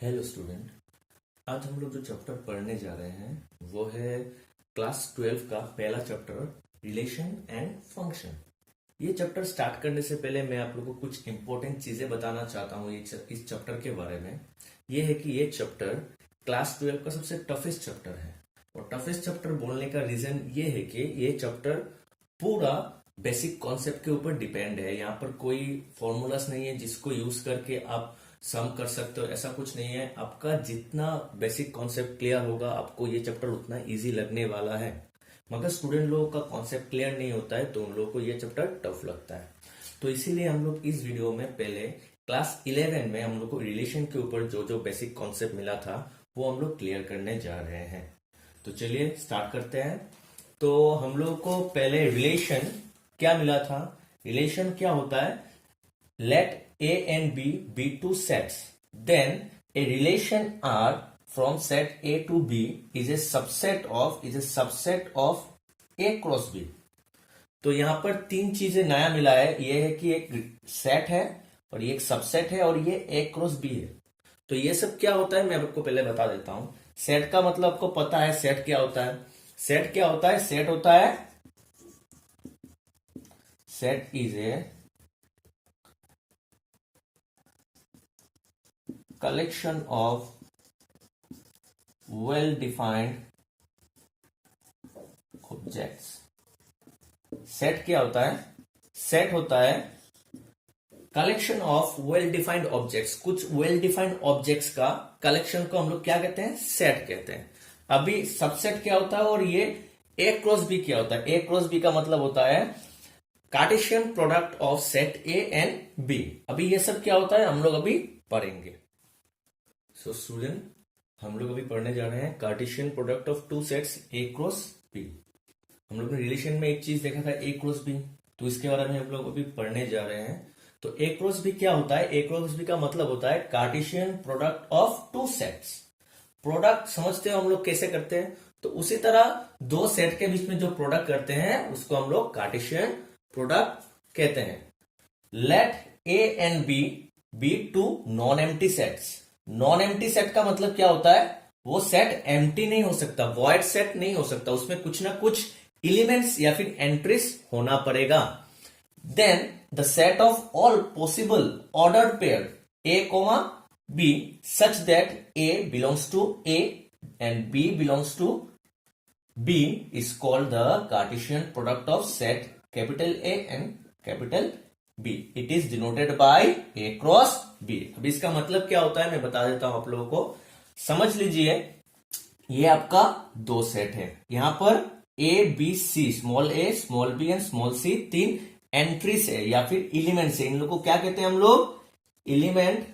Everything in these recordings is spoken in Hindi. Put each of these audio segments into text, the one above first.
Hello student. आज हम लोग जो चैप्टर पढ़ने जा रहे हैं वो है क्लास 12 का पहला चैप्टर, रिलेशन एंड फंक्शन। ये चैप्टर स्टार्ट करने से पहले मैं आप लोगों को कुछ इंपॉर्टेंट चीजें बताना चाहता हूँ इस चैप्टर के बारे में। ये है कि ये चैप्टर क्लास 12 का सबसे टफेस्ट चैप्टर है। और टफेस्ट चैप्टर बोलने का रीजन ये है कि ये चैप्टर पूरा बेसिक कॉन्सेप्ट के ऊपर डिपेंड है। यहाँ पर कोई फॉर्मूलास नहीं है जिसको यूज करके आप सम कर सकते हो, ऐसा कुछ नहीं है। आपका जितना बेसिक कॉन्सेप्ट क्लियर होगा आपको ये चैप्टर उतना इजी लगने वाला है। मगर स्टूडेंट लोगों का कॉन्सेप्ट क्लियर नहीं होता है तो उन लोगों को ये चैप्टर टफ लगता है। तो इसीलिए हम लोग इस वीडियो में पहले क्लास 11 में हम लोग को रिलेशन के ऊपर जो जो बेसिक कॉन्सेप्ट मिला था वो हम लोग क्लियर करने जा रहे हैं। तो चलिए स्टार्ट करते हैं। तो हम लोग को पहले रिलेशन क्या मिला था। रिलेशन क्या होता है, let A and B be two sets, then a relation R from set A to B is a subset of A cross B। तो यहां पर तीन चीजें नया मिला है। ये है कि एक सेट है और ये एक सबसेट है और ये A क्रॉस B है। तो ये सब क्या होता है मैं आपको पहले बता देता हूं। सेट का मतलब आपको पता है सेट क्या होता है। सेट क्या होता है, सेट होता है, set is A collection of well defined objects। Set क्या होता है, सेट होता है collection of well defined objects. कुछ वेल डिफाइंड ऑब्जेक्ट्स का कलेक्शन को हम लोग क्या कहते हैं, सेट कहते हैं। अभी सबसेट क्या होता है और ये ए क्रॉस बी क्या होता है। ए क्रॉस बी का मतलब होता है Cartesian product of set A and B. अभी ये सब क्या होता है हम लोग अभी पढ़ेंगे। सो स्टूडेंट, हम लोग अभी पढ़ने जा रहे हैं Cartesian product of two sets A cross B. हम लोग ने रिलेशन में एक चीज देखा था ए क्रॉस बी, तो इसके बारे में हम लोग अभी पढ़ने जा रहे हैं। तो ए क्रॉस बी क्या होता है, ए क्रॉस बी का मतलब होता है Cartesian product of two sets. Product समझते हो हम लोग कैसे करते हैं, तो उसी तरह दो सेट के बीच में जो प्रोडक्ट करते हैं उसको हम लोग कार्टेशियन प्रोडक्ट कहते हैं। Let A and B be two non empty sets. Non empty set का मतलब क्या होता है, वो सेट एम्प्टी नहीं हो सकता, वॉइड सेट नहीं हो सकता, उसमें कुछ ना कुछ एलिमेंट्स या फिर एंट्रीज होना पड़ेगा। Then the set of all possible ordered pair A comma B such that A belongs to A and B belongs to B is called the Cartesian product of set capital A and capital B. It is denoted by A cross B. अब इसका मतलब क्या होता है मैं बता देता हूं आप लोगों को, समझ लीजिए। ये आपका दो सेट है, यहां पर A B C, small A small B and small C, तीन एंट्रीज है या फिर एलिमेंट्स है। इन लोग को क्या कहते हैं हम लोग, एलिमेंट,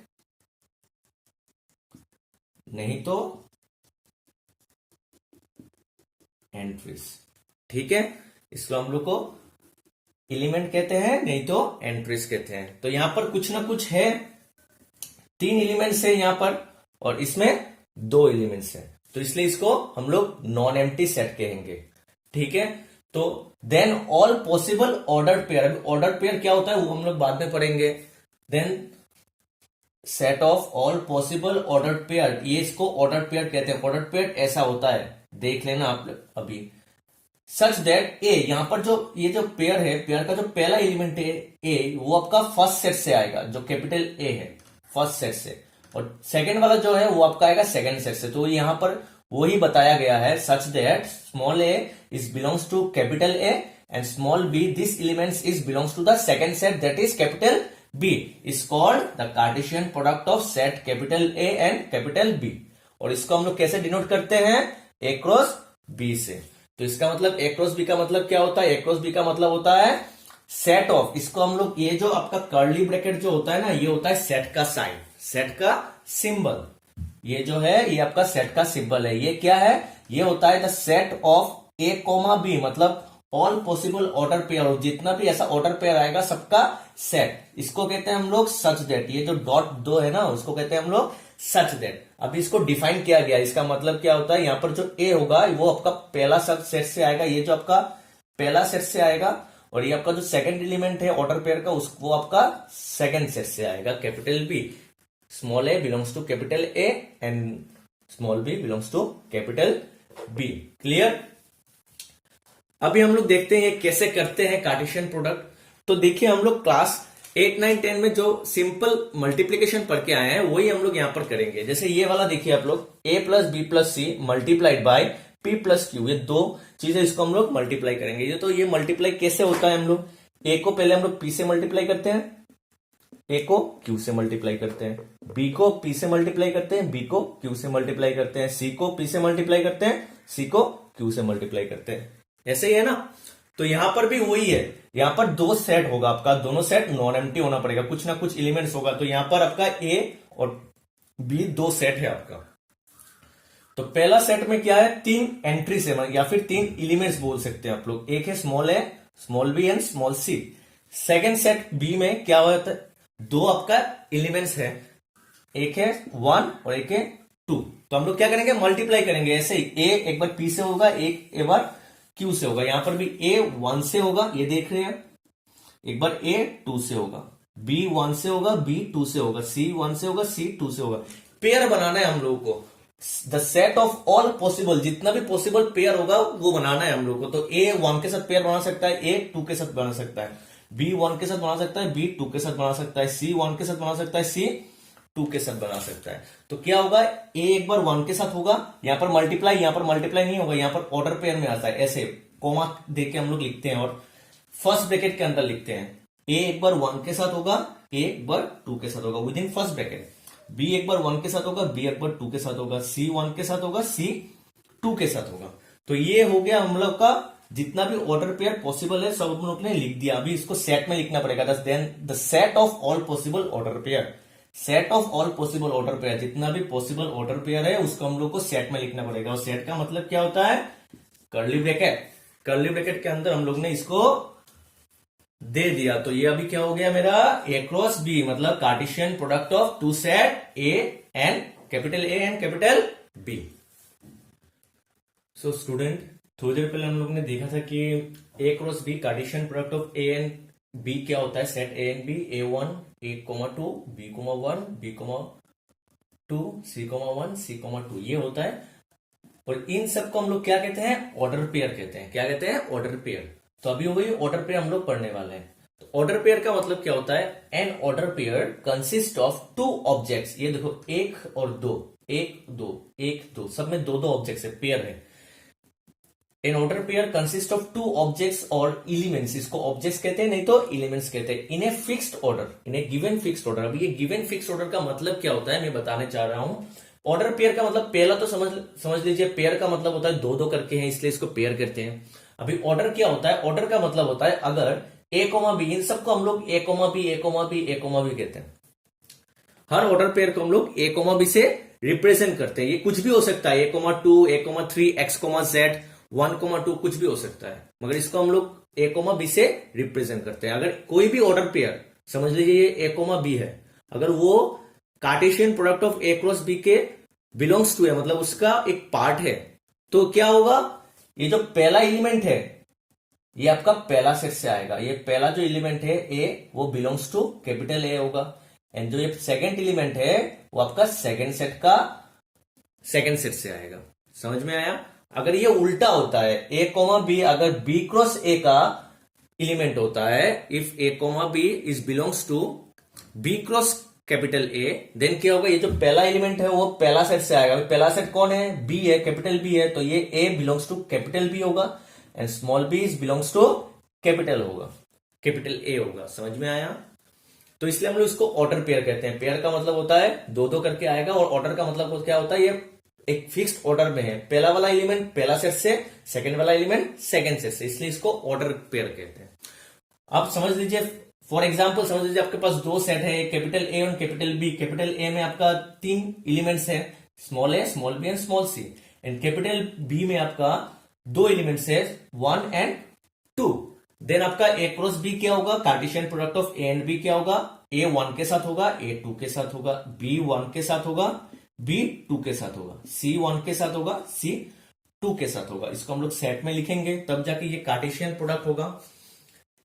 नहीं तो एंट्रीज। ठीक है, इसको हम लोग को एलिमेंट कहते हैं नहीं तो एंट्रीज कहते हैं। तो यहां पर कुछ ना कुछ है, तीन एलिमेंट्स है यहां पर और इसमें दो एलिमेंट्स है, तो इसलिए इसको हम लोग नॉन एम्प्टी सेट कहेंगे। ठीक है, तो then all possible ordered pair. अभी ऑर्डर्ड पेयर क्या होता है वो हम लोग बाद में पढ़ेंगे। Then set of all possible ordered pair, ये इसको ऑर्डर्ड पेयर कहते हैं। ऑर्डर्ड पेयर ऐसा होता है, देख लेना आप अभी। सच दैट ए, यहां पर जो ये जो पेयर है, पेयर का जो पहला एलिमेंट है ए, वो आपका फर्स्ट सेट से आएगा, जो कैपिटल ए है फर्स्ट सेट से, और सेकंड वाला जो है वो आपका आएगा सेकंड सेट से। तो यहां पर वही बताया गया है, such that small A is belongs to capital A and small B this elements is belongs to the second set that is capital B is called the Cartesian product of set capital A and capital B. और इसको हम लोग कैसे डिनोट करते हैं, ए क्रॉस बी से। तो इसका मतलब ए क्रॉस बी का मतलब क्या होता है, ए क्रॉस बी का मतलब होता है सेट ऑफ, इसको हम लोग, ये जो आपका कर्ली ब्रैकेट जो होता है ना, ये होता है सेट का साइन, सेट का सिंबल। ये जो है ये आपका सेट का सिंबल है। ये क्या है, ये होता है the set of A comma B, मतलब ऑल पॉसिबल ऑर्डर पेयर, और जितना भी ऐसा ऑर्डर पेयर आएगा सबका सेट, इसको कहते हैं हम लोग सच दैट। ये जो डॉट दो है ना उसको कहते हैं हम लोग सच दैट। अभी इसको डिफाइन किया गया, इसका मतलब क्या होता है, यहां पर जो ए होगा वो आपका पहला सब सेट से आएगा, ये जो आपका पहला सेट से आएगा, और ये आपका जो सेकंड एलिमेंट है ऑर्डर पेयर का वो आपका सेकंड सेट से आएगा capital B. Small A belongs to capital A and small B belongs to capital B. Clear? अभी हम लोग देखते हैं कैसे करते हैं कार्टेशियन प्रोडक्ट। तो देखिए हम लोग क्लास 8, 9, 10 में जो सिंपल मल्टीप्लीकेशन पढ़ के आए हैं वही हम लोग यहां पर करेंगे। जैसे ये वाला देखिए आप लोग, a plus B plus C multiplied by p plus Q, ये दो चीजें इसको हम लोग मल्टीप्लाई करेंगे। ये तो ये मल्टीप्लाई कैसे होता है, हम लोग a को पहले हम लोग p से मल्टीप्लाई करते हैं, a को q से मल्टीप्लाई करते हैं, b को p से मल्टीप्लाई करते हैं, b को q से मल्टीप्लाई करते हैं, c को p से मल्टीप्लाई करते हैं, c को q से मल्टीप्लाई करते हैं। ऐसे ही है ना? तो यहां पर भी वही है, यहां पर दो सेट होगा आपका, दोनों सेट नॉन एम्प्टी होना पड़ेगा, कुछ ना कुछ एलिमेंट्स होगा। तो यहां पर आपका ए और बी दो सेट है आपका। तो पहला सेट में क्या है, तीन एंट्रीज है या फिर तीन एलिमेंट्स बोल सकते हैं आप लोग। एक है small A, small B and small C. Second set B में क्या होता है, दो आपका एलिमेंट्स है, एक है 1 और एक है 2। तो हम लोग क्या करेंगे, मल्टीप्लाई करेंगे। ऐसे ही ए एक बार पी से होगा, एक बार क्यू से होगा। यहां पर भी ए 1 से होगा, ये देख रहे हैं, एक बार ए 2 से होगा, बी 1 से होगा, बी 2 से होगा, सी 1 से होगा, सी 2 से होगा। पेयर बनाना है हम लोगों को, the set of all possible, जितना भी पॉसिबल पेयर होगा वो बनाना है हम लोग को। तो ए 1 के साथ पेयर बना सकता है, ए 2 के साथ बना सकता है, बी 1 के साथ बना सकता है, बी 2 के साथ बना सकता है, सी 1 के साथ बना सकता है, सी 2 के साथ बना सकता है। तो क्या होगा, ए एक बार 1 के साथ होगा, यहां पर मल्टीप्लाई, यहां पर मल्टीप्लाई नहीं होगा, यहां पर ऑर्डर पेयर में आता है। ऐसे कोमा देके हम लोग लिखते हैं और फर्स्ट ब्रैकेट के अंदर लिखते हैं। ए एक बार 1 के साथ होगा, ए एक बार 2 के साथ होगा within first bracket. B एक बार 1 के साथ होगा, बी एक बार 2 के साथ होगा, सी 1 के साथ होगा, सी 2 के साथ होगा। तो ये हो गया हम लोग का जितना भी ऑर्डर पेयर पॉसिबल है सब हम लोग ने लिख दिया। अभी इसको सेट में लिखना पड़ेगा, then the set of all possible order pair, set of all possible order pair, जितना भी पॉसिबल ऑर्डर पेयर है उसको हम लोग को सेट में लिखना पड़ेगा। और सेट का मतलब क्या होता है, कर्ली ब्रैकेट। कर्ली ब्रैकेट के अंदर हम लोग ने इसको दे दिया। तो ये अभी क्या हो गया मेरा, ए क्रॉस बी, मतलब Cartesian product of two set A and capital B. So student, थोड़ी देर पहले हम लोग ने देखा था कि A cross B Cartesian product of A and B क्या होता है, set A and B, A1 A,2, B,1 B,2, C,1 C,2 ये होता है। और इन सबको हम लोग क्या कहते हैं, ऑर्डर पेयर कहते हैं। क्या कहते हैं, ऑर्डर पेयर। तो अभी हो गई ऑर्डर पेयर हम लोग पढ़ने वाले हैं। तो ऑर्डर पेयर का मतलब क्या होता है, an order pair consist of 2 objects. ये देखो 1 और 2, 1 2 1 2, सब में 2 ऑब्जेक्ट्स है, पेयर है। An order pair consist of 2 objects और एलिमेंट्स, इसको ऑब्जेक्ट्स कहते हैं नहीं तो एलिमेंट्स कहते हैं, in a fixed order, in a given fixed order. अब ये गिवन फिक्स्ड ऑर्डर का मतलब क्या होता है मैं बताने चाह रहा हूं। ऑर्डर पेयर का मतलब पहला तो समझ लीजिए, पेयर का मतलब होता है 2 करके हैं इसलिए इसको पेयर कहते हैं। अभी ऑर्डर क्या होता है, ऑर्डर का मतलब होता है अगर ए कोमा बी, इन सबको हम लोग ए कोमा बी ए कोमा बी ए कोमा बी कहते हैं। हर ऑर्डर पेयर को हम लोग ए कोमा बी से रिप्रेजेंट करते हैं। ये कुछ भी हो सकता है, A,2 A,3 X,Z 1,2 कुछ भी हो सकता है, मगर इसको हम लोग ए कोमा बी से रिप्रेजेंट करते हैं। अगर कोई भी ऑर्डर पेयर, समझ लीजिए ये ए कोमा बी है, अगर वो Cartesian product of A cross B के बिलोंग्स टू है, मतलब उसका एक पार्ट है, तो क्या होगा, ये जो पहला एलिमेंट है ये आपका पहला सेट से आएगा। ये पहला जो एलिमेंट है ए, वो बिलोंग्स टू कैपिटल ए होगा। एंड जो ये सेकेंड एलिमेंट है वो आपका सेकेंड सेट का सेकेंड सेट से आएगा। समझ में आया? अगर ये उल्टा होता है, ए कोमा बी अगर बी क्रॉस ए का एलिमेंट होता है, if A comma B is belongs to B cross capital A, then क्या होगा, ये जो पहला एलिमेंट है वो पहला सेट से आएगा। पहला सेट कौन है, बी है, कैपिटल बी है, तो ये A belongs to capital B होगा and small B is belongs to capital होगा, कैपिटल ए होगा। समझ में आया? तो इसलिए हम लोग इसको ऑर्डर पेयर कहते हैं। पेयर का मतलब होता है 2 करके आएगा, और ऑर्डर का मतलब क्या होता है, ये एक फिक्स्ड ऑर्डर में है, पहला वाला एलिमेंट पहला सेट से, सेकंड वाला एलिमेंट सेकंड सेट से, इसलिए इसको ऑर्डर पेयर कहते हैं। आप समझ लीजिए, फॉर एग्जाम्पल समझ लीजिए आपके पास 2 सेट है, कैपिटल ए और कैपिटल बी। कैपिटल ए में आपका 3 एलिमेंट्स है, small A small B and small C. And capital B में आपका 2 एलिमेंट्स है, 1 एंड 2। देन आपका ए क्रॉस बी क्या होगा, Cartesian product of A and B क्या होगा, ए 1 के साथ होगा, ए 2 के साथ होगा, बी 1 के साथ होगा, बी 2 के साथ होगा, सी 1 के साथ होगा, सी 2 के साथ होगा। इसको हम लोग सेट में लिखेंगे तब जाके ये कार्टेशियन प्रोडक्ट होगा।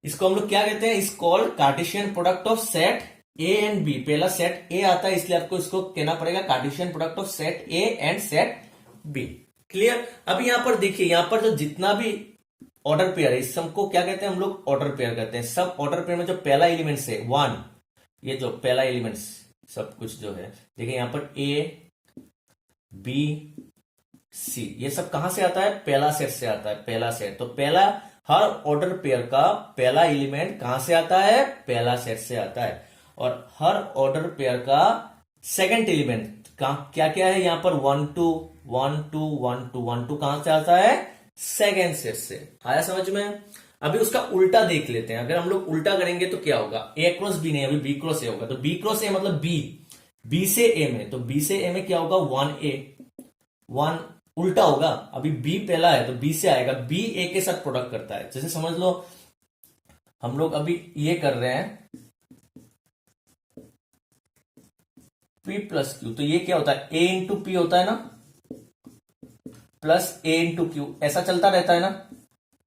इसको हम लोग क्या कहते हैं, is called Cartesian product of set A and B, पहला सेट ए आता है इसलिए आपको इसको कहना पड़ेगा Cartesian product of set A and set B. Clear. अब यहां पर देखिए, यहां पर जो जितना भी ऑर्डर पेयर है इस सबको क्या कहते हैं हम लोग, ऑर्डर पेयर कहते हैं। सब ऑर्डर पेयर में जो पहला एलिमेंट्स है 1, ये जो पहला एलिमेंट्स सब कुछ जो है, देखिए यहां पर ए बी सी, ये सब कहां से आता है, पहला सेट से आता है, पहला सेट। तो पहला हर ऑर्डर पेयर का पहला एलिमेंट कहां से आता है, पहला सेट से आता है। और हर ऑर्डर पेयर का सेकंड एलिमेंट क्या क्या है यहां पर, 1 2 1 2 1 2 1 2 कहां से आता है, सेकंड सेट से। आया समझ में। अभी उसका उल्टा देख लेते हैं। अगर हम लोग उल्टा करेंगे तो क्या होगा, ए क्रॉस बी नहीं, अभी बी क्रॉस ए होगा। तो बी क्रॉस ए मतलब बी से ए में, तो बी से ए में क्या होगा, 1a 1, उल्टा होगा। अभी बी पहला है तो बी से आएगा, बी ए के साथ प्रोडक्ट करता है। जैसे समझ लो हम लोग अभी ये कर रहे हैं P प्लस क्यू, तो ये क्या होता है, A इंटू पी होता है ना, प्लस A इंटू क्यू, ऐसा चलता रहता है ना,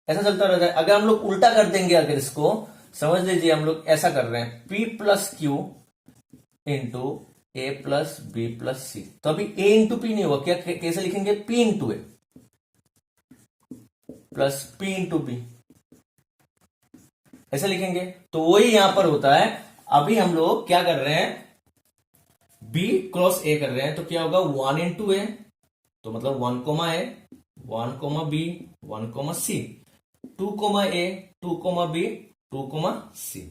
ऐसा चलता रहता है। अगर हम लोग उल्टा कर देंगे, अगर इसको समझ लीजिए हम लोग ऐसा कर रहे हैं, P प्लस क्यू इंटू ए प्लस बी प्लस सी, तो अभी ए इंटू पी नहीं होगा, क्या कैसे लिखेंगे, पी इंटू ए प्लस पी इंटू बी, ऐसे लिखेंगे। तो वही यहां पर होता है। अभी हम लोग क्या कर रहे हैं, बी क्रॉस ए कर रहे हैं, तो क्या होगा, 1 इंटू ए, तो मतलब 1 comma A, 1 comma B, 1 comma C, 2 comma A, 2 comma B, 2 comma C.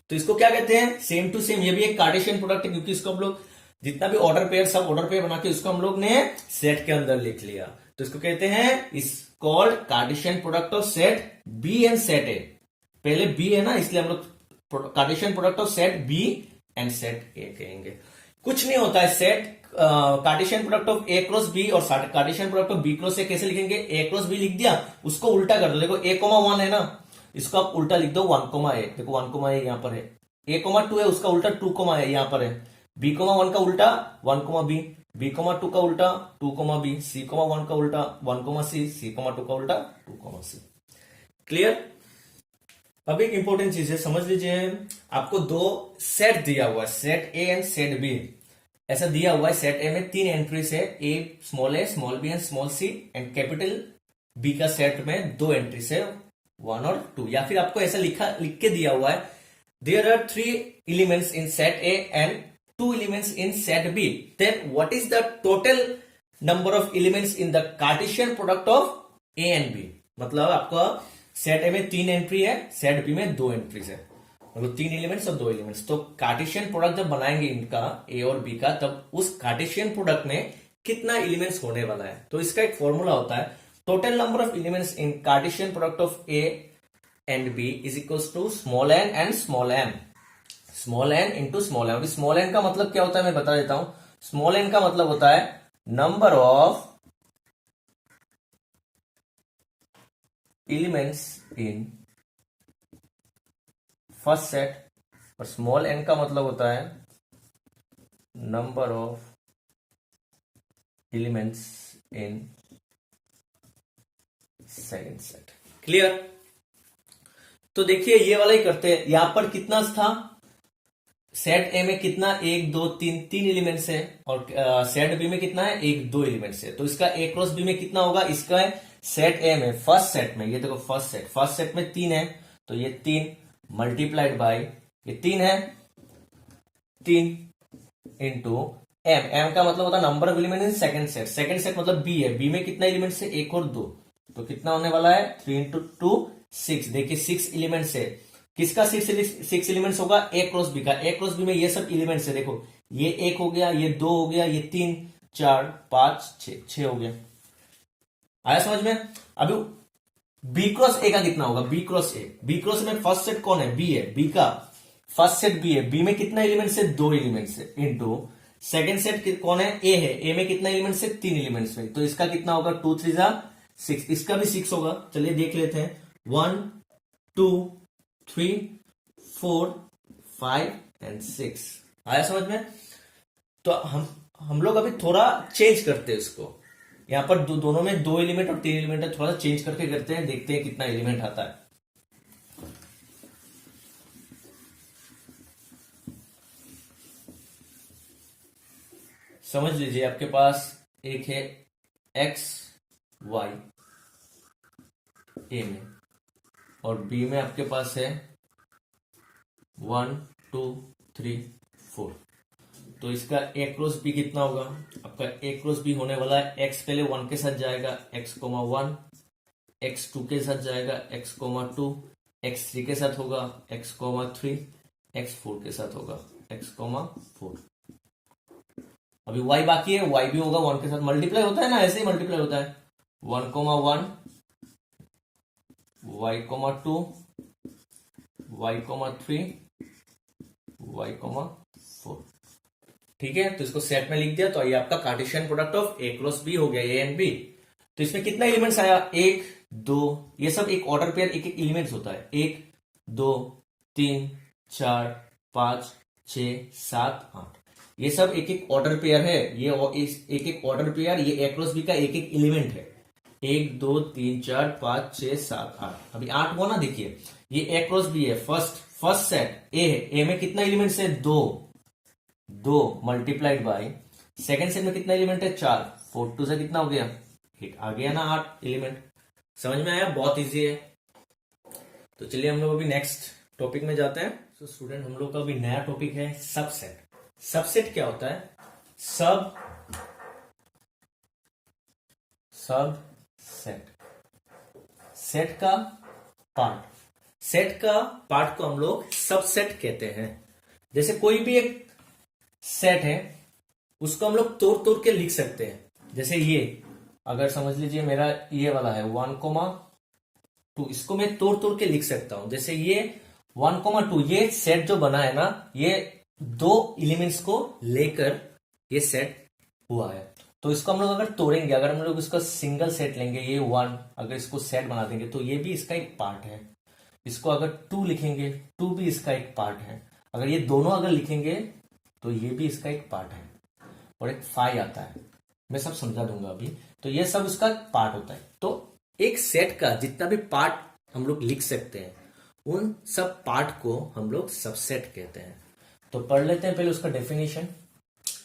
तो इसको क्या कहते हैं, सेम टू सेम। ये भी एक कार्टेशियन प्रोडक्ट है, क्योंकि इसको हम लोग जितना भी ऑर्डर पेयर, सब ऑर्डर पेयर बना के इसको हम लोग ने सेट के अंदर लिख लिया। तो इसको कहते हैं, is called Cartesian product of set B and set A. पहले बी है ना, इसलिए हम लोग Cartesian product of set B and set A कहेंगे। कुछ नहीं होता है, set Cartesian product of A cross B और Cartesian product of B cross A कैसे लिखेंगे, ए क्रॉस बी लिख दिया, उसको उल्टा कर दो। देखो ए कोमा 1 है ना, इसको आप उल्टा लिख दो 1 कोमा ए, देखो 1 कोमा ए यहां पर है, ए कोमा 2 है उसका उल्टा 2 कोमा ए यहां पर है, बी कोमा 1 का उल्टा 1 कोमा बी कोमा 2 का उल्टा 2 कोमा बी, सी कोमा 1 का उल्टा 1 कोमा सी कोमा 2 का उल्टा 2 कोमा सी। क्लियर। अब एक इंपॉर्टेंट चीज है, समझ लीजिए, आपको दो सेट दिया हुआ है, set A and set B. ऐसा दिया हुआ है, सेट ए में 3 एंट्रीज है, A small B and small C, and capital B का सेट में 2 एंट्रीज है, 1 और 2। या फिर आपको ऐसा लिख के दिया हुआ है, there are 3 elements in set A and 2 elements in set B, then what is the total number of elements in the Cartesian product of A and B? मतलब आपका सेट ए में 3 एंट्री है, सेट बी में 2 एंट्रीज है, मतलब 3 एलिमेंट्स और 2 एलिमेंट्स। तो कार्टेशियन प्रोडक्ट जब बनाएंगे इनका ए और बी का, तब उस कार्टेशियन प्रोडक्ट में कितना एलिमेंट्स होने वाला है। तो इसका एक फॉर्मूला होता है, total number of elements in Cartesian product of A and B is equal to small N and small M, small N into small M. Small N का मतलब क्या होता है मैं बता देता हूं। स्मॉल एन का मतलब होता है number of elements in first set, और स्मॉल एन का मतलब होता है number of elements in second set. Clear. तो देखिए ये वाला ही करते हैं। यहां पर कितना था, सेट ए में कितना, 1 2 3 एलिमेंट्स है, और सेट बी में कितना है, 1 2 एलिमेंट्स है। तो इसका ए क्रॉस बी में कितना होगा, इसका है सेट ए में फर्स्ट सेट में, ये देखो फर्स्ट सेट में 3 है, तो ये 3 मल्टीप्लाइड बाय ये 3 है, 3 इंटू एम, एम का मतलब होता है number of element in second set मतलब बी है, बी में कितना एलिमेंट्स है, 1 और 2, तो कितना होने वाला है, 3 इंटू 2 6। देखिए 6 एलिमेंट्स है, किसका 6 एलिमेंट्स होगा, ए क्रॉस बी का। ए क्रॉस बी में ये सब एलिमेंट्स है, देखो ये 1 हो गया, ये 2 हो गया, ये 3 4 5 6 हो गया। आया समझ में। अभी बी क्रॉस ए का कितना होगा, B cross A, B cross में फर्स्ट सेट कौन है, बी है, बी का फर्स्ट सेट बी है, बी में कितना एलिमेंट्स है, 2 एलिमेंट्स है, इंटू सेकेंड सेट कौन है, ए है, ए में कितना एलिमेंट्स है, 3 एलिमेंट्स है, तो इसका कितना होगा, 2 3 6, इसका भी 6 होगा। चलिए देख लेते हैं, 1 2 3 4 5 एंड 6। आया समझ में। तो हम लोग अभी थोड़ा चेंज करते हैं इसको, यहां पर दोनों में 2 एलिमेंट और 3 एलिमेंट है, थोड़ा सा चेंज करके करते हैं, देखते हैं कितना एलिमेंट आता है। समझ लीजिए आपके पास एक है एक्स वाई ए में और बी में आपके पास है 1 2 3 4। तो इसका ए क्रॉस बी कितना होगा? आपका ए क्रॉस बी होने वाला है एक्स पहले 1 के साथ जाएगा x,1, एक्स 2 के साथ जाएगा x,2, एक्स 3 के साथ होगा x,3, एक्स 4 के साथ होगा x,4। अभी y बाकी है, y भी होगा 1 के साथ, मल्टीप्लाई होता है ना, ऐसे ही मल्टीप्लाई होता है 1,1, y,2, y,3, y,4। ठीक है, तो इसको सेट में लिख दिया। तो ये आपका Cartesian product of A cross B हो गया, ए एंड बी। तो इसमें कितना एलिमेंट्स आया? 1 2, ये सब एक ऑर्डर पेयर एक एक एलिमेंट्स होता है। 1 2 3 4 5 6 7 8, ये सब एक एक ऑर्डर पेयर है। ये एक एक ऑर्डर पेयर, ये ए क्रॉस बी का एक एक एलिमेंट है। 1 2 3 4 5 6 7 8, अभी 8 हुआ ना। देखिए ये ए क्रॉस बी है, फर्स्ट सेट ए है। ए में कितना एलिमेंट्स है? 2 मल्टीप्लाइड बाय सेकेंड सेट में कितना एलिमेंट है? 4, 4 2 से कितना हो गया? 8, आ गया ना 8 एलिमेंट। समझ में आया? बहुत इजी है। तो चलिए हम लोग अभी नेक्स्ट टॉपिक में जाते हैं। तो स्टूडेंट, हम लोग का अभी नया टॉपिक है सबसेट। सबसेट क्या होता है? सेट का पार्ट को हम लोग सबसेट कहते हैं। जैसे कोई भी एक सेट है, उसको हम लोग तोड़ के लिख सकते हैं। जैसे ये अगर समझ लीजिए मेरा ये वाला है 1,2, इसको मैं तोड़ के लिख सकता हूं। जैसे ये 1,2, ये सेट जो बना है ना, ये 2 एलिमेंट्स को लेकर ये सेट हुआ है। तो इसको हम लोग अगर तोड़ेंगे, अगर हम लोग इसका सिंगल सेट लेंगे, ये 1, अगर इसको सेट बना देंगे तो ये भी इसका एक पार्ट है। इसको अगर 2 लिखेंगे, 2 भी इसका एक पार्ट है। अगर ये दोनों अगर लिखेंगे तो ये भी इसका एक पार्ट है। और एक 5 आता है, मैं सब समझा दूंगा अभी। तो ये सब उसका पार्ट होता है। तो एक सेट का जितना भी पार्ट हम लोग लिख सकते हैं, उन सब पार्ट को हम लोग सबसेट कहते हैं। तो पढ़ लेते हैं पहले उसका डेफिनेशन।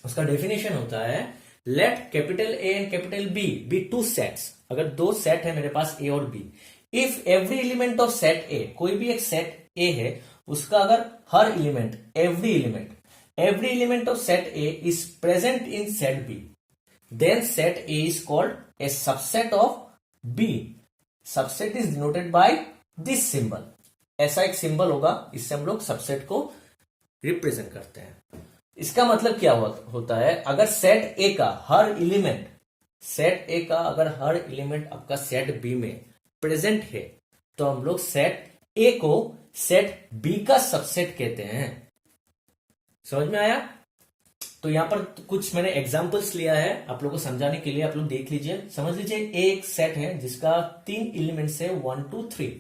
उसका डेफिनेशन होता है, let capital A and capital B be 2 sets. अगर 2 सेट है मेरे पास ए और B, if every element of set A, कोई भी एक सेट ए है, उसका अगर हर element, every element of set A is present in set B, then set A is called a subset of B. Subset is denoted by this symbol. ऐसा एक सिंबल होगा, इससे हम लोग सबसेट को रिप्रेजेंट करते हैं। इसका मतलब क्या होता है? अगर सेट ए का हर एलिमेंट आपका सेट बी में प्रेजेंट है, तो हम लोग सेट ए को सेट बी का सबसेट कहते हैं। समझ में आया? तो यहां पर कुछ मैंने एग्जांपल्स लिया है आप लोगों को समझाने के लिए, आप लोग देख लीजिए। समझ लीजिए ए एक सेट है जिसका 3 एलिमेंट्स है 1 2 3।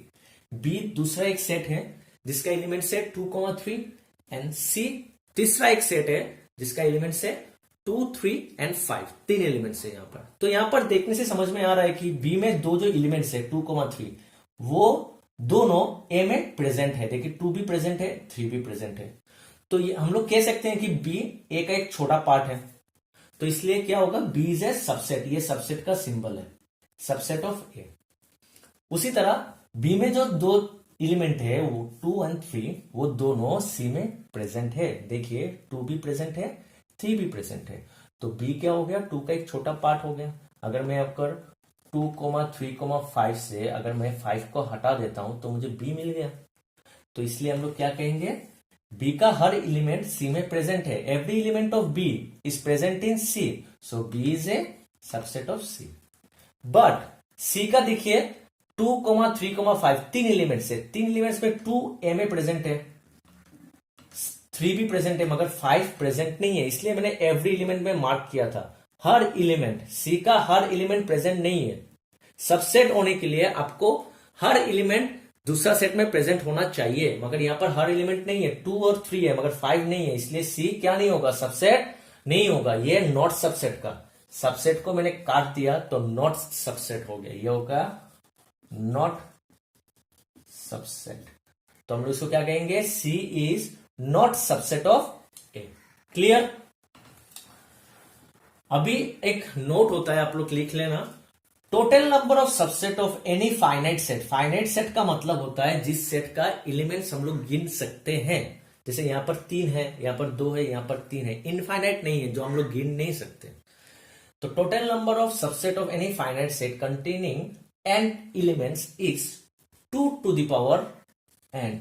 बी दूसरा एक सेट है जिसका एलिमेंट्स है 2, 3 एंड सी तीसरा एक सेट है जिसका एलिमेंट्स है 2 3 एंड 5। 3 एलिमेंट्स है यहां पर। तो यहां पर देखने से समझ में आ रहा है कि बी में दो जो एलिमेंट्स है 2, 3, वो दोनों ए में प्रेजेंट है। देखिए 2 भी प्रेजेंट है, 3 भी प्रेजेंट है। तो ये हम लोग कह सकते हैं कि बी ए का एक छोटा पार्ट है। तो इसलिए क्या होगा? B is a subset. ये सबसेट का सिंबल है, सबसेट ऑफ ए। उसी तरह बी में जो 2 एलिमेंट है वो 2 और 3, वो दोनों सी में प्रेजेंट है। देखिए 2 भी प्रेजेंट है, 3 भी प्रेजेंट है। तो बी क्या हो गया? 2 का एक छोटा पार्ट हो गया। अगर मैं अगर 2, 3, 5 से अगर मैं 5 को हटा देता हूं तो मुझे बी मिल गया। तो इसलिए हम लोग क्या कहेंगे? बी का हर एलिमेंट सी में प्रेजेंट है। Every element of B is present in C, so B is a subset of C. But C का देखिए 2, 3, 5 3 एलिमेंट्स है। 3 एलिमेंट्स में 2 ए में प्रेजेंट है, 3 भी प्रेजेंट है, मगर 5 प्रेजेंट नहीं है। इसलिए मैंने एवरी एलिमेंट में मार्क किया था। हर एलिमेंट, सी का हर एलिमेंट प्रेजेंट नहीं है। सबसेट होने के लिए आपको हर एलिमेंट दूसरा सेट में प्रेजेंट होना चाहिए, मगर यहां पर हर एलिमेंट नहीं है। 2 और 3 है मगर 5 नहीं है, इसलिए सी क्या नहीं होगा? सबसेट नहीं होगा। ये नॉट सबसेट का, सबसेट को मैंने काट दिया तो नॉट सबसेट हो गया। ये होगा नॉट सबसेट। तो हम लोग इसको क्या कहेंगे? C is not subset of A. Clear? अभी एक नोट होता है, आप लोग लिख लेना, total number of subset of any finite set. Finite set का मतलब होता है जिस सेट का एलिमेंट्स हम लोग गिन सकते हैं। जैसे यहां पर 3 है, यहां पर 2 है, यहां पर 3 है, इनफाइनाइट नहीं है जो हम लोग गिन नहीं सकते। तो total number of subset of any finite set containing n elements is 2 to the power n,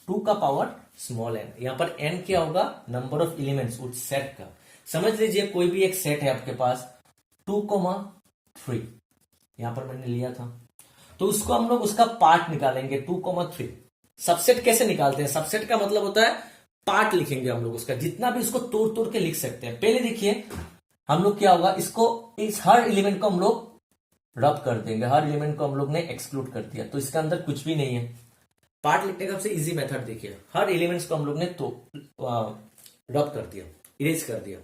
2 का पावर स्मॉल n। यहां पर n क्या होगा, नंबर ऑफ एलिमेंट्स उस सेट का। समझ लीजिए कोई भी एक सेट है आपके पास 2,3, यहां पर मैंने लिया था, तो उसको हम लोग उसका पार्ट निकालेंगे 2,3। सबसेट कैसे निकालते हैं, सबसेट का मतलब होता है पार्ट लिखेंगे हम लोग उसका, जितना भी उसको तोड़ तोड़ के लिख सकते हैं। पहले देखिए हम लोग क्या होगा, इसको इस हर एलिमेंट को हम लोग रब कर देंगे, हर एलिमेंट को हम लोग ने एक्सक्लूड कर दिया, तो इसके अंदर कुछ भी नहीं है। पार्ट लिखने का सबसे इजी मेथड देखिए, हर एलिमेंट्स को हम लोग ने तो रब कर दिया, इरेज कर दिया,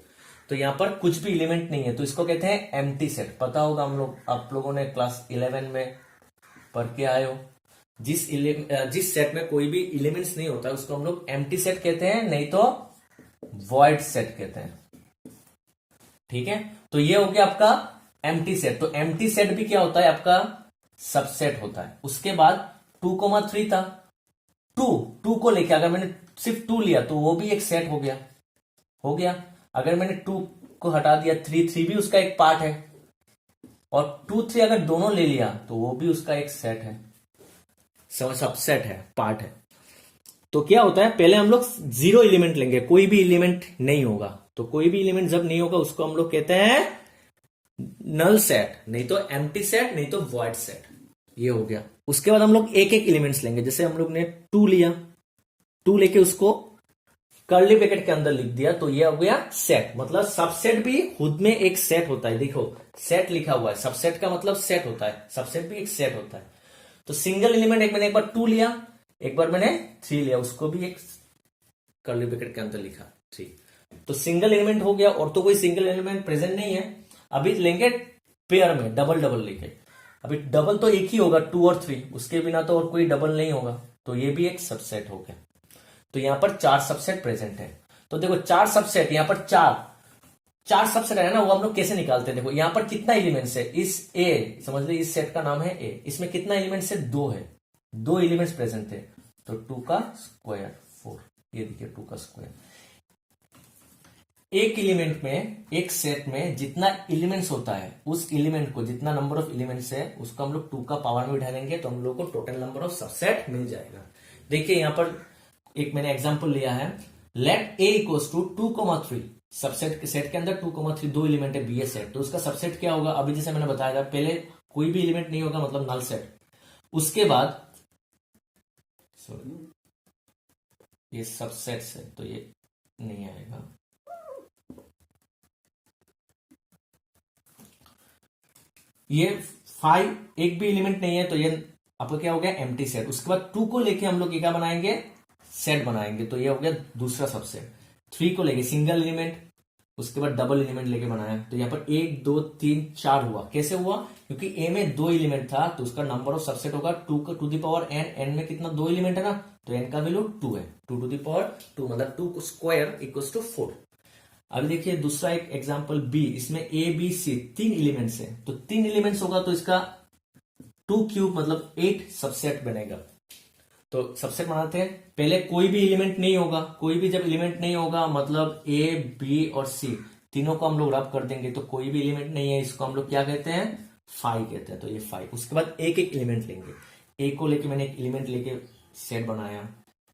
तो यहां पर कुछ भी एलिमेंट नहीं है, तो इसको कहते हैं एम्प्टी सेट। पता होगा हम लोग, आप लोगों ने क्लास 11 में पढ़ के आए हो, जिस सेट में कोई भी एलिमेंट्स नहीं होता उसको हम लोग एम्प्टी सेट कहते हैं, नहीं तो वॉइड सेट कहते हैं। ठीक है, तो ये हो गया आपका एम्प्टी सेट। तो एम्प्टी सेट भी क्या होता है, आपका सबसेट होता है। उसके बाद 2,3 था, 2 को लेके अगर मैंने सिर्फ 2 लिया तो वो भी एक सेट हो गया। अगर मैंने 2 को हटा दिया, 3 भी उसका एक पार्ट है, और 2, 3 अगर दोनों ले लिया तो वो भी उसका एक सेट है, सबसेट है, पार्ट है। तो क्या होता है, पहले हम लोग 0 एलिमेंट लेंगे, कोई भी एलिमेंट नहीं होगा। तो कोई भी एलिमेंट जब नहीं होगा उसको हम लोग कहते हैं नल सेट, नहीं तो एम्प्टी सेट, नहीं तो वॉइड सेट। ये हो गया। उसके बाद हम लोग एक एक एलिमेंट्स लेंगे, जैसे हम लोग ने 2 लिया, 2 लेके उसको कर्ली ब्रैकेट के अंदर लिख दिया, तो ये हो गया सेट। मतलब सबसेट भी खुद में एक सेट होता है। देखो सेट लिखा हुआ है, सबसेट का मतलब सेट होता है, सबसेट भी एक सेट होता है। तो सिंगल एलिमेंट मैंने एक बार 2 लिया, एक बार मैंने 3 लिया, उसको भी एक कर्ली ब्रैकेट के अंदर लिखा 3। तो सिंगल एलिमेंट हो गया, और तो कोई सिंगल एलिमेंट प्रेजेंट नहीं है। अभी लेंगे पेयर में, डबल लेके। अभी डबल तो एक ही होगा, 2 और 3, उसके बिना तो और कोई डबल नहीं होगा, तो ये भी एक सबसेट हो गया। तो यहां पर 4 सबसेट प्रेजेंट है। तो देखो 4 सबसेट, यहां पर 4 सबसेट है ना, वो हम लोग कैसे निकालते हैं। देखो यहां पर कितना एलिमेंट्स है, इस ए समझ लो, इस सेट का नाम है ए, इसमें कितना एलिमेंट्स है, 2 है, 2 एलिमेंट्स प्रेजेंट थे, तो 2 का स्क्वायर 4। ये देखिए 2 का स्क्वायर। एक एलिमेंट में, एक सेट में जितना एलिमेंट्स होता है, उस एलिमेंट को जितना नंबर ऑफ एलिमेंट्स है उसको हम लोग 2 का पावर में उठाएंगे, तो हम लोग को टोटल नंबर ऑफ सबसेट मिल जाएगा। देखिए यहां पर एक मैंने एग्जांपल लिया है, let A equals to 2,3। Subset के सेट के अंदर 2,3 2 एलिमेंट है, बी ए सेट, तो उसका सबसेट क्या होगा, अभी जैसे मैंने बताया था, पहले कोई भी एलिमेंट नहीं होगा, मतलब नल सेट। उसके बाद ये सबसेट है, तो ये नहीं आएगा। ये 5 एक भी एलिमेंट नहीं है, तो ये आपका क्या हो गया, एम्प्टी सेट। उसके बाद 2 को लेके हम लोग क्या बनाएंगे, सेट बनाएंगे, तो ये हो गया दूसरा सबसेट। 3 को लेके सिंगल एलिमेंट, उसके बाद डबल एलिमेंट लेके बनाया, तो यहां पर 1 2 3 4 हुआ। कैसे हुआ, क्योंकि ए में 2 एलिमेंट था, तो उसका नंबर ऑफ सबसेट होगा 2 to the power n। n में कितना, 2 एलिमेंट है ना, तो n का वैल्यू 2 है, 2 टू द पावर 2, मतलब 2 स्क्वायर इक्वल्स टू 4। अब देखिए दूसरा एक एग्जांपल बी, इसमें ए बी सी 3 एलिमेंट्स है, तो 3 एलिमेंट्स होगा, तो इसका 2 क्यूब मतलब 8 सबसेट बनेगा। तो सबसेट बनाते हैं, पहले कोई भी एलिमेंट नहीं होगा, कोई भी जब एलिमेंट नहीं होगा मतलब ए बी और सी तीनों को हम लोग रब कर देंगे, तो कोई भी एलिमेंट नहीं है, इसको हम लोग क्या कहते हैं, 5 कहते हैं, तो ये 5। उसके बाद एक एक एलिमेंट लेंगे, ए को लेके मैंने एक एलिमेंट लेके सेट बनाया,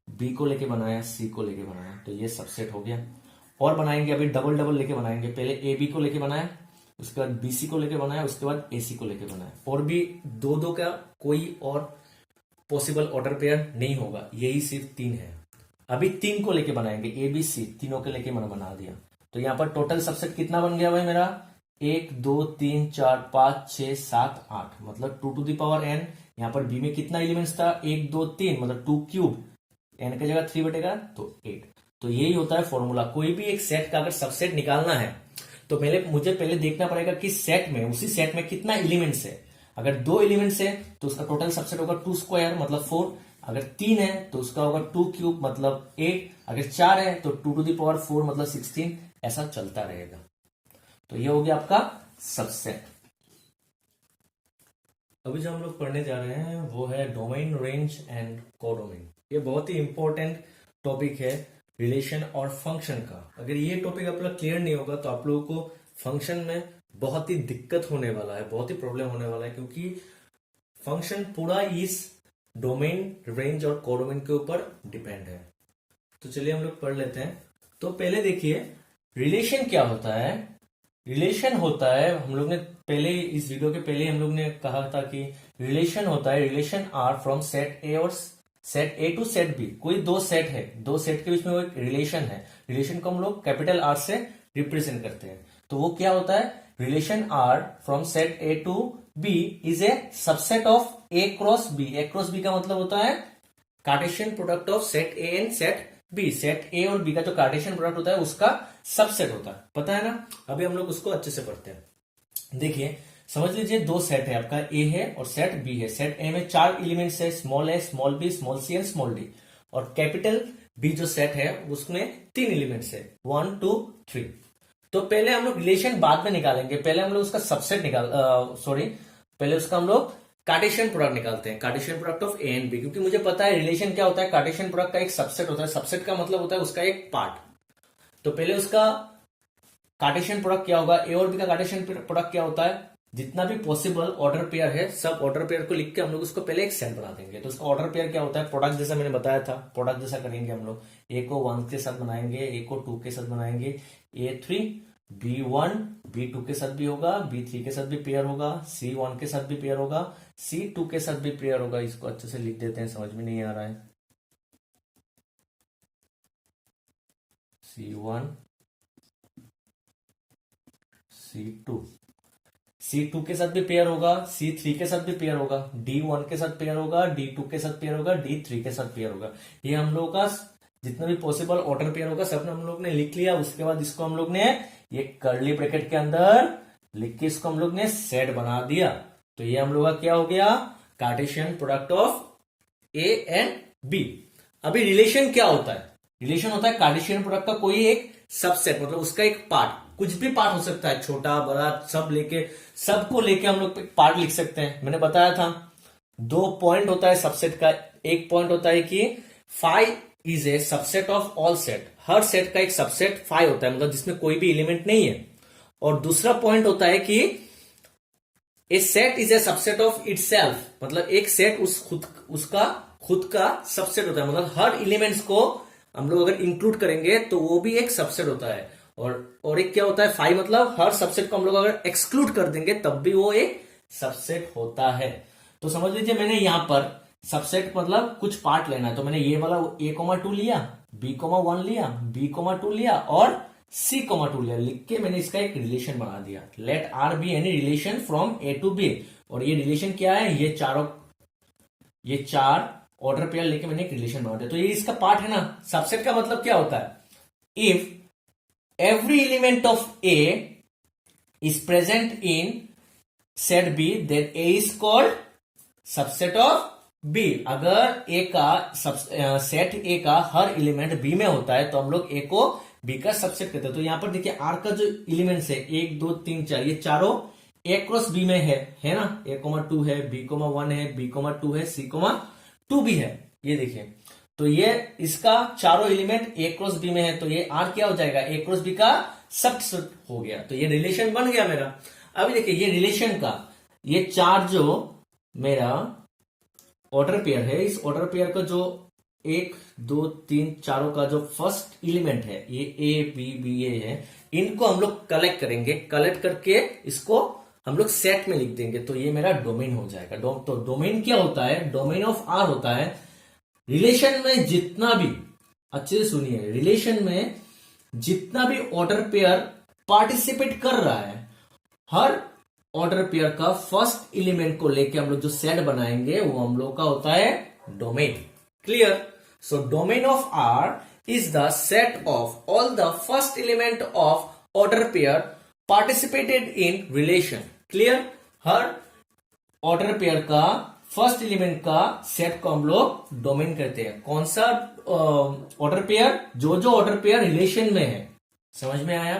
बी को लेके बनाया, सी को लेके बनाया, तो ये सबसेट हो गया। और बनाएंगे, अभी डबल लेके बनाएंगे, पहले ए बी को लेके बनाया, उसके बाद बीसी को लेके बनाया, उसके बाद एसी को लेके बनाया, और भी 2 का कोई और पॉसिबल ऑर्डर पेयर नहीं होगा, यही सिर्फ 3 है। अभी 3 को लेके बनाएंगे, ए बी सी तीनों के लेके मैंने बना दिया, तो यहां पर टोटल सबसेट कितना बन गया भाई मेरा, 1 2 3 4 5 6 7 8, मतलब 2 टू द पावर n। यहां पर बी में कितना एलिमेंट्स था, 1 2 3, मतलब 2 क्यूब, n की जगह 3 बटेगा तो 8। तो यही होता है फॉर्मूला। कोई भी एक सेट का अगर सबसेट निकालना है तो मुझे पहले देखना पड़ेगा कि सेट में, उसी सेट में कितना एलिमेंट्स है। अगर 2 एलिमेंट्स है तो उसका टोटल सबसेट होगा 2 स्क्वायर मतलब 4। अगर 3 है तो उसका होगा 2 क्यूब मतलब 8। अगर 4 है तो 2 टू द पावर 4 मतलब 16। ऐसा चलता रहेगा। तो ये हो गया आपका सबसेट। अभी जो हम लोग पढ़ने जा रहे हैं वो है डोमेन, रेंज एंड कोडोमेन। ये बहुत ही इंपॉर्टेंट टॉपिक है रिलेशन और फंक्शन का। अगर ये टॉपिक आप लोग क्लियर नहीं होगा तो आप लोगों को फंक्शन में बहुत ही दिक्कत होने वाला है, बहुत ही प्रॉब्लम होने वाला है, क्योंकि फंक्शन पूरा इस डोमेन, रेंज और कोडोमेन के ऊपर डिपेंड है। तो चलिए हम लोग पढ़ लेते हैं। तो पहले देखिए रिलेशन क्या होता है। रिलेशन होता है, हम लोग ने पहले इस वीडियो के पहले हम लोग ने कहा था कि रिलेशन होता है, relation R from set A और set A to set B. कोई दो सेट है, दो सेट के बीच में वो एक रिलेशन है। रिलेशन को हम लोग कैपिटल आर से रिप्रेजेंट करते हैं। तो वो क्या होता है, relation R from set A to B is a subset of A cross B. A cross B का मतलब होता है Cartesian product of set A and set B. Set A और बी का जो कार्टेशियन प्रोडक्ट होता है उसका सबसेट होता है, पता है ना। अभी हम लोग उसको अच्छे से पढ़ते हैं। देखिए समझ लीजिए दो सेट है, आपका ए है और सेट बी है। सेट ए में 4 एलिमेंट्स है, small A, small B, small C and small D. और कैपिटल बी जो सेट है उसमें 3 एलिमेंट्स है, 1 2 3। तो पहले हम लोग रिलेशन बाद में निकालेंगे, पहले हम लोग उसका सबसेट पहले उसका हम लोग कार्टेशियन प्रोडक्ट निकालते हैं, Cartesian product of A and B. क्योंकि मुझे पता है रिलेशन क्या होता है, कार्टेशियन प्रोडक्ट का एक सबसेट होता है। सबसेट का मतलब होता है उसका एक पार्ट। तो पहले उसका कार्टेशियन प्रोडक्ट क्या होगा, ए और बी का कार्टेशियन प्रोडक्ट क्या होता है, जितना भी पॉसिबल ऑर्डर पेयर है सब ऑर्डर पेयर को लिख के हम लोग उसको पहले एक सेट बना देंगे। तो उसका ऑर्डर पेयर क्या होता है, प्रोडक्ट जैसा मैंने बताया था, प्रोडक्ट जैसा करेंगे हम लोग। ए को 1 के साथ बनाएंगे, ए को 2 के साथ बनाएंगे, A3 B1 B2 के साथ भी होगा, B3 के साथ भी पेयर होगा, C1 के साथ भी पेयर होगा, C2 के साथ भी पेयर होगा। इसको अच्छे से लिख देते हैं, समझ में नहीं आ रहा है। C1 C2 C2 के साथ भी पेयर होगा, C3 के साथ भी पेयर होगा, D1 के साथ पेयर होगा, D2 के साथ पेयर होगा, D3 के साथ पेयर होगा। ये हम लोग का जितना भी पॉसिबल ऑर्डर पेयर होगा सब हम लोग ने लिख लिया। उसके बाद इसको हम लोग ने ये कर्ली ब्रैकेट के अंदर लिख के इसको हम लोग ने सेट बना दिया। तो ये हम लोग का क्या हो गया, Cartesian product of A and B. अभी रिलेशन क्या होता है, रिलेशन होता है कार्टेशियन प्रोडक्ट का कोई एक सबसेट, मतलब उसका एक पार्ट। कुछ भी पार्ट हो सकता है, छोटा बड़ा सबको लेके हम लोग पार्ट लिख सकते हैं। मैंने बताया था 2 पॉइंट होता है सबसेट का। एक पॉइंट होता है कि five is a subset of all set. Her set का एक सबसेट फाइव होता है, मतलब जिसमें कोई भी एलिमेंट नहीं है। और दूसरा पॉइंट होता है कि A set is a subset of itself, मतलब एक सेट उसका खुद का सबसेट होता है। मतलब हर एलिमेंट्स को हम लोग अगर इंक्लूड करेंगे तो वो भी एक सबसेट होता है। और एक क्या होता है फाइव, मतलब हर सबसेट को हम लोग अगर एक्सक्लूड कर देंगे तब भी वो एक सबसेट होता है। तो समझ लीजिए मैंने यहां पर सबसेट मतलब कुछ पार्ट लेना है, तो मैंने ये वाला A,2 लिया, B,1 लिया, B,2 लिया और C,2 लिया। लिख के मैंने इसका एक रिलेशन बना दिया। Let R be any relation from A to B। और ये रिलेशन क्या है, ये चार ऑर्डर पेयर लेके मैंने एक रिलेशन बना दिया। तो ये इसका पार्ट है ना। सबसेट का मतलब क्या होता है, if every element of A is present in set B, then A is called subset of B। अगर A का सेट A का हर एलिमेंट B में होता है तो हम लोग A को B का सबसेट कहते हैं। तो यहां पर देखिए R का जो एलिमेंट्स है 1 2 3 4, ये चारों A क्रॉस B में है ना। A,2 है, B,1 है, B,2 है, C,2 भी है। ये देखिए तो ये इसका चारों एलिमेंट A क्रॉस B में है, तो ये R क्या हो जाएगा, A क्रॉस B का सबसेट हो गया। तो ये रिलेशन बन गया मेरा। अभी देखिए ये रिलेशन का ये चार जो मेरा ऑर्डर पेयर है, इस ऑर्डर पेयर का जो 1 2 3 चारों का जो फर्स्ट एलिमेंट है, ये A B B A है, इनको हम लोग कलेक्ट करेंगे। कलेक्ट करके इसको हम लोग सेट में लिख देंगे, तो ये मेरा डोमेन हो जाएगा। तो डोमेन क्या होता है, डोमेन ऑफ R होता है रिलेशन में जितना भी, अच्छे से सुनिए, रिलेशन में जितना भी ऑर्डर पेयर पार्टिसिपेट कर रहा है, हर ऑर्डर पेयर का फर्स्ट एलिमेंट को लेके हम लोग जो सेट बनाएंगे वो हम लोग का होता है domain. Clear. So domain of R is the set of all the first element of order pair participated in relation. Clear. Her order pair का फर्स्ट एलिमेंट का सेट को हम लोग डोमेन कहते हैं। कौन सा ऑर्डर पेयर, जो ऑर्डर पेयर रिलेशन में है। समझ में आया।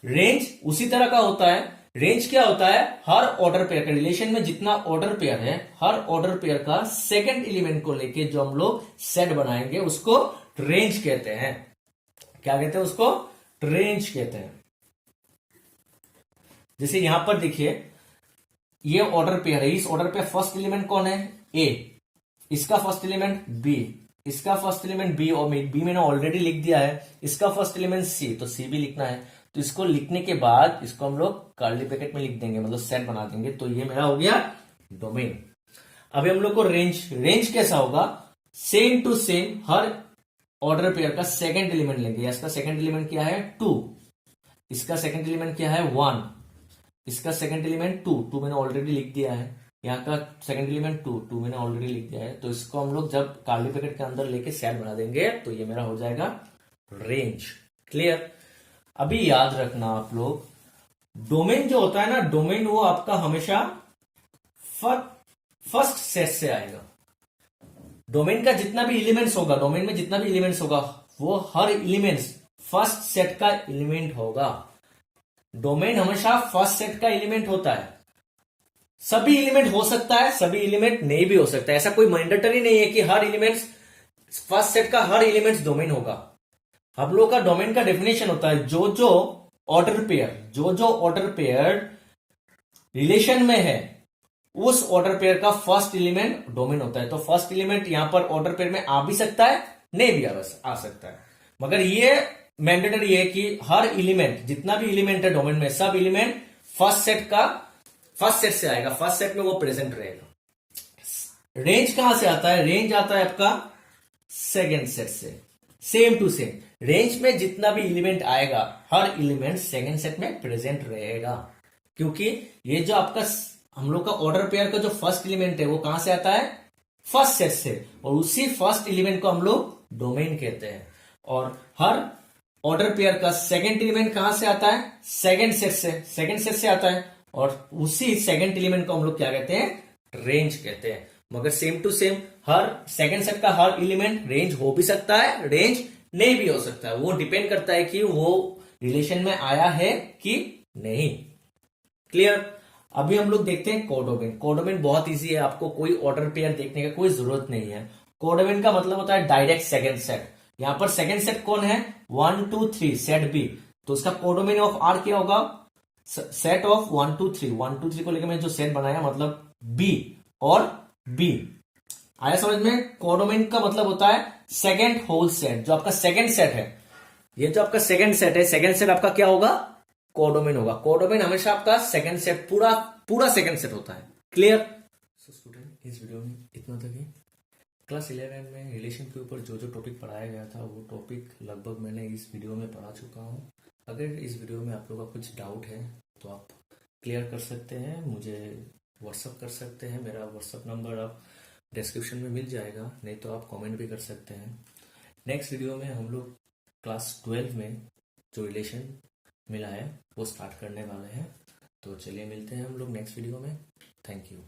रेंज उसी तरह का होता है। रेंज क्या होता है, हर ऑर्डर पेयर का, रिलेशन में जितना ऑर्डर पेयर है, हर ऑर्डर पेयर का सेकंड एलिमेंट को लेके जो हम लोग सेट बनाएंगे उसको रेंज कहते हैं। क्या कहते हैं उसको, रेंज कहते हैं। जैसे यहां पर देखिए, ये ऑर्डर पेयर है, इस ऑर्डर पे फर्स्ट एलिमेंट कौन है, ए, इसका फर्स्ट एलिमेंट बी, इसका फर्स्ट एलिमेंट बी, और बी मैंने ऑलरेडी लिख दिया है, इसका फर्स्ट एलिमेंट सी, तो सी भी लिखना है। तो इसको लिखने के बाद इसको हम लोग कर्ली ब्रैकेट में लिख देंगे, मतलब सेट बना देंगे, तो ये मेरा हो गया डोमेन। अभी हम लोग को रेंज, रेंज कैसा होगा, सेम टू सेम हर ऑर्डर पेयर का सेकंड एलिमेंट लेंगे। इसका सेकंड एलिमेंट क्या है, 2, इसका सेकंड एलिमेंट क्या है, 1, इसका सेकंड एलिमेंट 2 मैंने ऑलरेडी लिख दिया है, यहाँ का सेकंड एलिमेंट 2 मैंने ऑलरेडी लिख दिया है। तो इसको हम लोग जब कर्ली ब्रैकेट के अंदर लेके सेट बना देंगे तो ये मेरा हो जाएगा रेंज। क्लियर। अभी याद रखना आप लोग, डोमेन जो होता है ना, डोमेन वो आपका हमेशा फर्स्ट सेट से आएगा। डोमेन का जितना भी एलिमेंट्स होगा, डोमेन में जितना भी एलिमेंट्स होगा, वो हर एलिमेंट्स फर्स्ट सेट का एलिमेंट होगा। डोमेन हमेशा फर्स्ट सेट का एलिमेंट होता है। सभी एलिमेंट हो सकता है, सभी एलिमेंट नहीं भी हो सकता है, ऐसा कोई मैंडेटरी नहीं है कि हर एलिमेंट्स फर्स्ट सेट का हर एलिमेंट्स डोमेन होगा। हम लोग का डोमेन का डेफिनेशन होता है, जो जो ऑर्डर पेयर रिलेशन में है उस ऑर्डर पेयर का फर्स्ट एलिमेंट डोमेन होता है। तो फर्स्ट एलिमेंट यहां पर ऑर्डर पेयर में आ भी सकता है, नहीं भी आ सकता है, मगर ये मैंडेटरी है कि हर एलिमेंट, जितना भी एलिमेंट है डोमेन में, सब एलिमेंट फर्स्ट सेट से आएगा, फर्स्ट सेट में वो प्रेजेंट रहेगा। रेंज कहां से आता है, रेंज आता है आपका सेकेंड सेट से, सेम टू सेम। रेंज में जितना भी एलिमेंट आएगा, हर एलिमेंट सेकेंड सेट में प्रेजेंट रहेगा, क्योंकि ये जो आपका हम लोग का ऑर्डर पेयर का जो फर्स्ट एलिमेंट है वो कहां से आता है, फर्स्ट सेट से, और उसी फर्स्ट एलिमेंट को हम लोग डोमेन कहते हैं। और हर ऑर्डर पेयर का सेकंड एलिमेंट कहां से आता है, सेकंड सेट से आता है, और उसी सेकंड एलिमेंट को हम लोग क्या कहते हैं, रेंज कहते हैं। मगर सेम टू सेम हर सेकंड सेट का हर एलिमेंट रेंज हो भी सकता है, रेंज नहीं भी हो सकता है, वो डिपेंड करता है कि वो रिलेशन में आया है कि नहीं। क्लियर। अभी हम लोग देखते हैं कोडोमेन। कोडोमेन बहुत इजी है, आपको कोई ऑर्डर पेयर देखने का कोई जरूरत नहीं है। कोडोमेन का मतलब होता है डायरेक्ट सेकंड सेट। यहां पर सेकंड सेट कौन है, 1 2 3 सेट बी, तो उसका कोडोमेन ऑफ आर क्या होगा, सेट ऑफ 1 2 3, 1 2 3 को लेकर मैंने जो सेट बनाया, मतलब बी और बी। आया समझ में। कोडोमेन का मतलब होता है सेकंड होल सेट, जो आपका सेकंड सेट है, ये जो आपका सेकंड सेट है, सेकंड सेट आपका क्या होगा, कोडोमेन होगा। कोडोमेन हमेशा आपका सेकंड सेट, पूरा सेकंड सेट होता है। क्लियर। सो स्टूडेंट, इस वीडियो में इतना तक ही। क्लास 11 में रिलेशन के ऊपर जो जो टॉपिक पढ़ाया गया था वो टॉपिक लगभग मैंने इस वीडियो में पढ़ा चुका हूँ। अगर इस वीडियो में आप लोगों का कुछ डाउट है तो आप क्लियर कर सकते हैं, मुझे व्हाट्सअप कर सकते हैं। मेरा व्हाट्सअप नंबर आप डिस्क्रिप्शन में मिल जाएगा, नहीं तो आप कमेंट भी कर सकते हैं। नेक्स्ट वीडियो में हम लोग क्लास 12 में जो रिलेशन मिला है वो स्टार्ट करने वाले हैं। तो चलिए मिलते हैं हम लोग नेक्स्ट वीडियो में। Thank you.